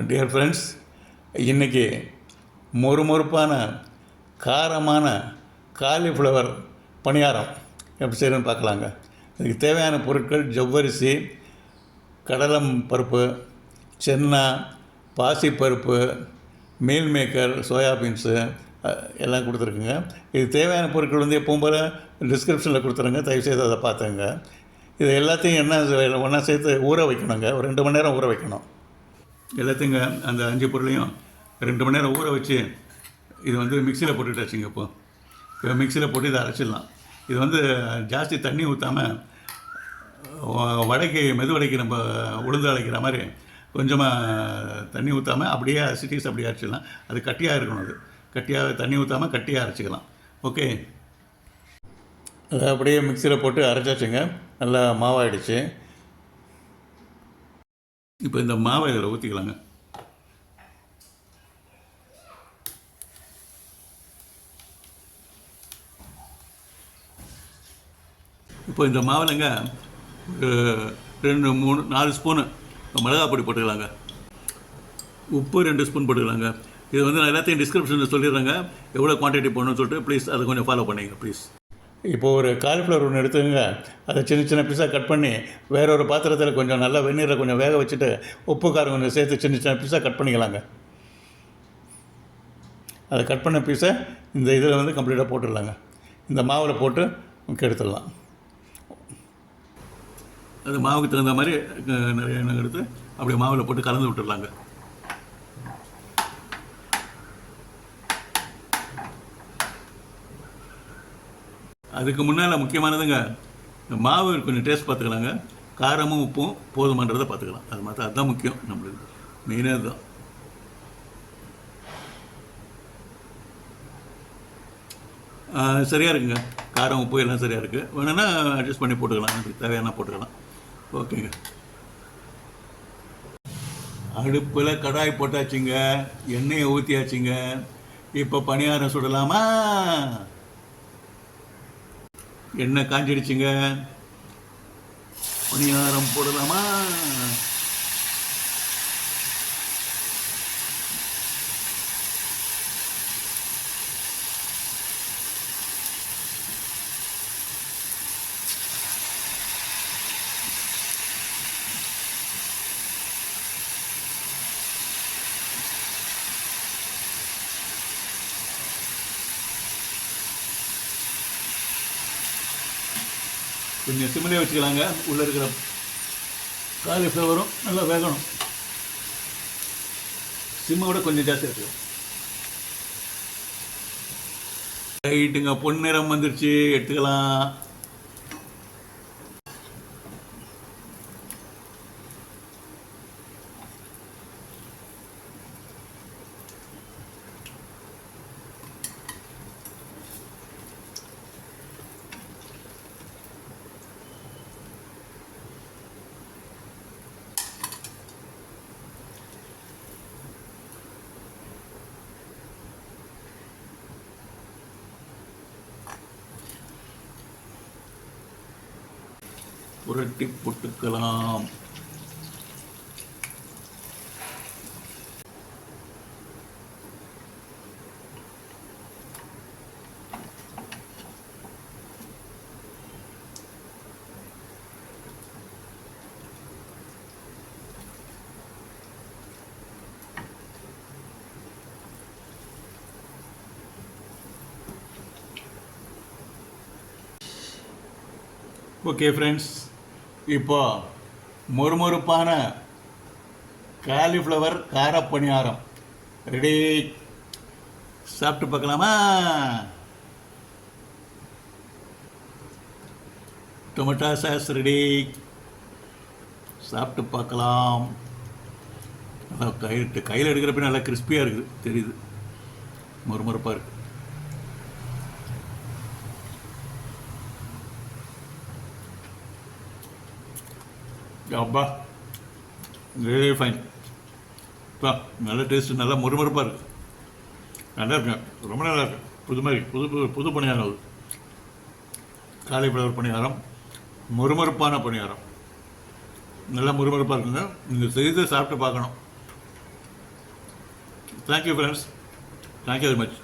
Dear friends, இன்றைக்கி மொறுமொறுப்பான காரமான cauliflower பணியாரம் எப்படி செய்யணும்னு பார்க்கலாங்க. இதுக்கு தேவையான பொருட்கள் ஜவ்வரிசி, கடலம் பருப்பு, சென்னா, பாசிப்பருப்பு, மீல் மேக்கர், சோயாபீன்ஸு எல்லாம் கொடுத்துருக்குங்க. இது தேவையான பொருட்கள் வந்து எப்பவும் போல் டிஸ்கிரிப்ஷனில் கொடுத்துருங்க, தயவுசெய்து அதை பார்த்துங்க. இது எல்லாத்தையும் ஒன்றா சேர்த்து ஊற வைக்கணுங்க. ஒரு 2 மணி நேரம் ஊற வைக்கணும். எல்லாத்தையுங்க அந்த 5 பொருளையும் 2 மணி நேரம் ஊற வச்சு இது வந்து மிக்சியில் போட்டுட்டாச்சுங்க. இப்போ மிக்சியில் போட்டு இதை அரைச்சிடலாம். இது வந்து ஜாஸ்தி தண்ணி ஊற்றாமல் மெது வடைக்கு நம்ம உளுந்து அரைக்கிற மாதிரி கொஞ்சமாக தண்ணி ஊற்றாமல் அப்படியே அரைச்சிட்டு அப்படியே அரைச்சிடலாம். அது கட்டியாக இருக்கணும். அது கட்டியாக தண்ணி ஊற்றாமல் கட்டியாக அரைச்சிக்கலாம். ஓகே, அதை அப்படியே மிக்சியில் போட்டு அரைச்சாச்சுங்க. நல்லா மாவாயிடுச்சு. இப்போ இந்த மாவை இதில் ஊற்றிக்கலாங்க. இப்போ இந்த மாவிலங்க ஒரு 2, 3, 4 ஸ்பூனு மிளகாய் பொடி போட்டுக்கலாங்க. உப்பு 2 ஸ்பூன் போட்டுக்கலாங்க. இது வந்து நான் எல்லாத்தையும் டிஸ்கிரிப்ஷனில் சொல்லிடுறேங்க, எவ்வளோ குவான்டிட்டி போடணும்னு சொல்லிட்டு. ப்ளீஸ் அதை கொஞ்சம் ஃபாலோ பண்ணிங்க ப்ளீஸ். இப்போது ஒரு காலிஃப்ளவர் ஒன்று எடுத்துக்கங்க. அதை சின்ன சின்ன பீஸாக கட் பண்ணி வேற ஒரு பாத்திரத்தில் கொஞ்சம் நல்லா வெந்நீரில் கொஞ்சம் வேக வச்சுட்டு உப்பு காரம் கொஞ்சம் சேர்த்து சின்ன சின்ன பீஸாக கட் பண்ணிக்கலாங்க. அதை கட் பண்ண பீஸை இந்த இதில் வந்து கம்ப்ளீட்டாக போட்டுடலாங்க. இந்த மாவில் போட்டு எடுத்துடலாம். அது மாவுக்கு தகுந்த மாதிரி நிறைய எண்ணெய் எடுத்து அப்படியே மாவில் போட்டு கலந்து விட்டுடலாங்க. அதுக்கு முன்னால் முக்கியமானதுங்க, மாவு கொஞ்சம் டேஸ்ட் பார்த்துக்கலாங்க. காரமும் உப்பும் போதுமானதை பார்த்துக்கலாம். அது மாதிரி அதுதான் முக்கியம். நம்மளுக்கு மெயினாக அதுதான். சரியாக இருக்குங்க. காரம் உப்பு எல்லாம் சரியாக இருக்குது. வேணுன்னா அட்ஜஸ்ட் பண்ணி போட்டுக்கலாம். எனக்கு தேவையான போட்டுக்கலாம். ஓகேங்க. அடுப்பில் கடாய் போட்டாச்சுங்க, எண்ணெயை ஊற்றியாச்சுங்க. இப்போ பணியாரம் சுடலாமா? எண்ணெய் காஞ்சிடுச்சுங்க. பணியாரம் போடலாமா? கொஞ்சம் சிம்மிலே வச்சுக்கலாங்க. உள்ளே இருக்கிற காலிஃப்ளவரும் நல்லா வேகணும். சிம்மை கொஞ்சம் ஜாஸ்தி வச்சுக்கலாம். ரைட்டுங்க, பொன்னிறம் வந்துருச்சு, எடுத்துக்கலாம். புரட்டி போட்டுக்கலாம். ஓகே ஃப்ரெண்ட்ஸ், இப்போ மொறுமொறுப்பான காலிஃப்ளவர் காரப்பணியாரம் ரெடி. சாப்பிட்டு பார்க்கலாமா? Tomato sauce ready. சாப்பிட்டு பார்க்கலாம். நல்லா கையில் எடுக்கிறப்ப நல்லா கிறிஸ்பியாக இருக்குது, தெரியுது. மொறுமொறுப்பாக இருக்குது. அப்பா, வெரி ஃபைன். அப்பா, நல்ல டேஸ்ட்டு, நல்லா மொறுமொறுப்பாக இருக்குது. நல்லா இருக்குங்க, ரொம்ப நல்லா இருக்கு. புது மாதிரி புது பணியாரம். அது காலிஃப்ளவர் பணியாரம், மொறுமொறுப்பான பணியாரம், நல்லா முறுமுறுப்பாக இருக்குங்க. நீங்கள் செய்து சாப்பிட்டு பார்க்கணும். Thank you friends, thank you very much.